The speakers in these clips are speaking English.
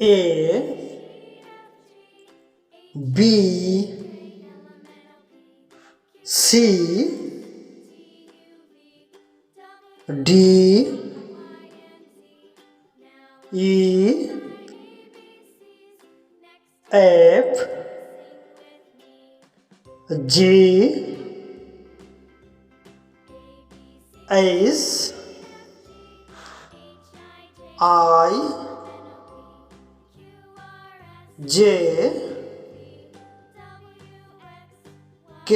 A B C D E F G H I J K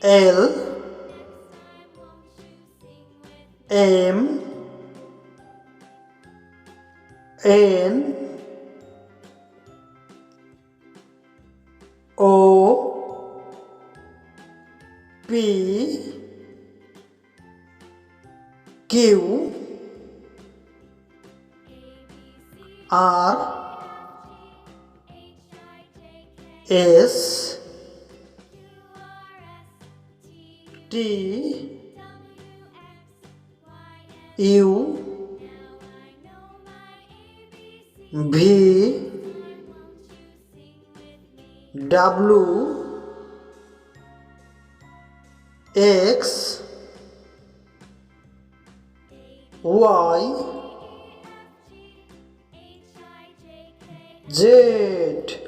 L M N O P Q R S T U V W X Y Z.